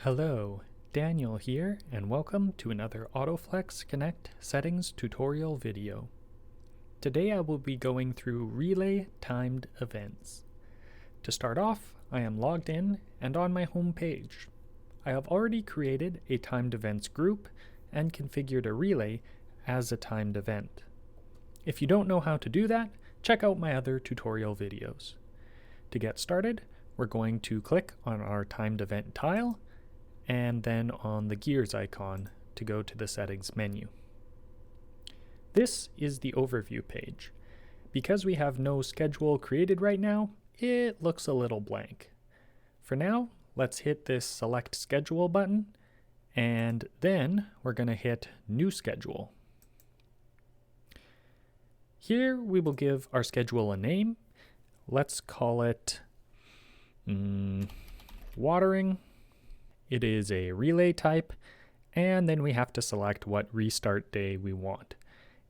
Hello, Daniel here, and welcome to another AutoFlex Connect settings tutorial video. Today I will be going through relay timed events. To start off, I am logged in and on my home page. I have already created a timed events group and configured a relay as a timed event. If you don't know how to do that, check out my other tutorial videos. To get started, we're going to click on our timed event tile and then on the gears icon to go to the settings menu. This is the overview page. Because we have no schedule created right now, it looks a little blank. For now, let's hit this select schedule button, and then we're going to hit new schedule. Here we will give our schedule a name. Let's call it watering. It is a relay type, and then we have to select what restart day we want.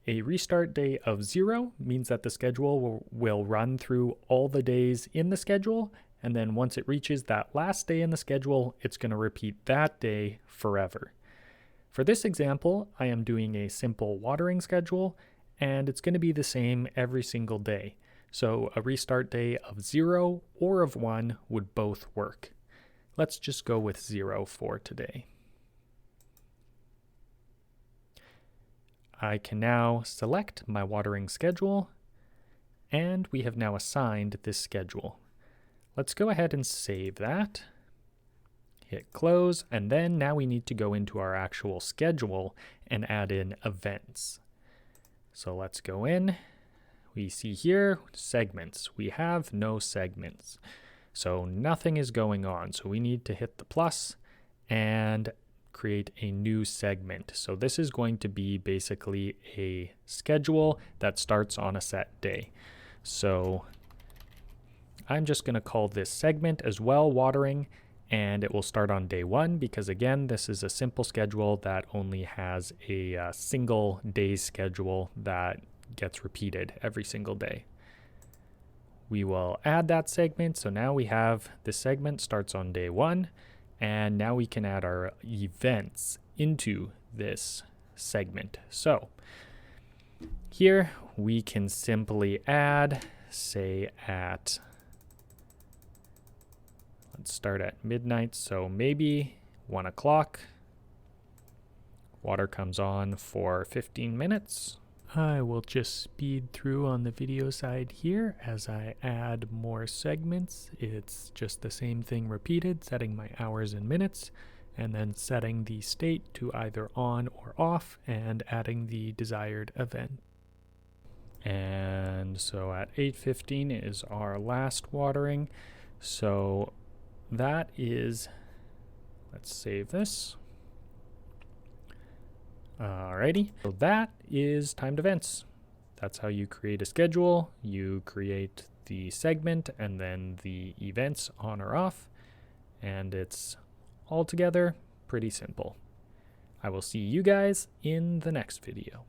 A restart day of 0 means that the schedule will run through all the days in the schedule, and then once it reaches that last day in the schedule, it's going to repeat that day forever. For this example, I am doing a simple watering schedule, and it's going to be the same every single day. So a restart day of 0 or of 1 would both work. Let's just go with 0 for today. I can now select my watering schedule, and we have now assigned this schedule. Let's go ahead and save that. Hit close, and then now we need to go into our actual schedule and add in events. So let's go in. We see here segments. We have no segments. So nothing is going on. So we need to hit the plus and create a new segment. So this is going to be basically a schedule that starts on a set day. So I'm just going to call this segment as well watering, and it will start on day 1 because again, this is a simple schedule that only has a single day schedule that gets repeated every single day. We will add that segment. So now we have the segment starts on day 1, and now we can add our events into this segment. So here we can simply add, say let's start at midnight. So maybe 1 o'clock. Water comes on for 15 minutes. I will just speed through on the video side here as I add more segments. It's just the same thing repeated, setting my hours and minutes, and then setting the state to either on or off, and adding the desired event. And so at 8:15 is our last watering. So that is, let's save this. Alrighty, so that is timed events. That's how you create a schedule. You create the segment and then the events on or off, and it's altogether pretty simple. I will see you guys in the next video.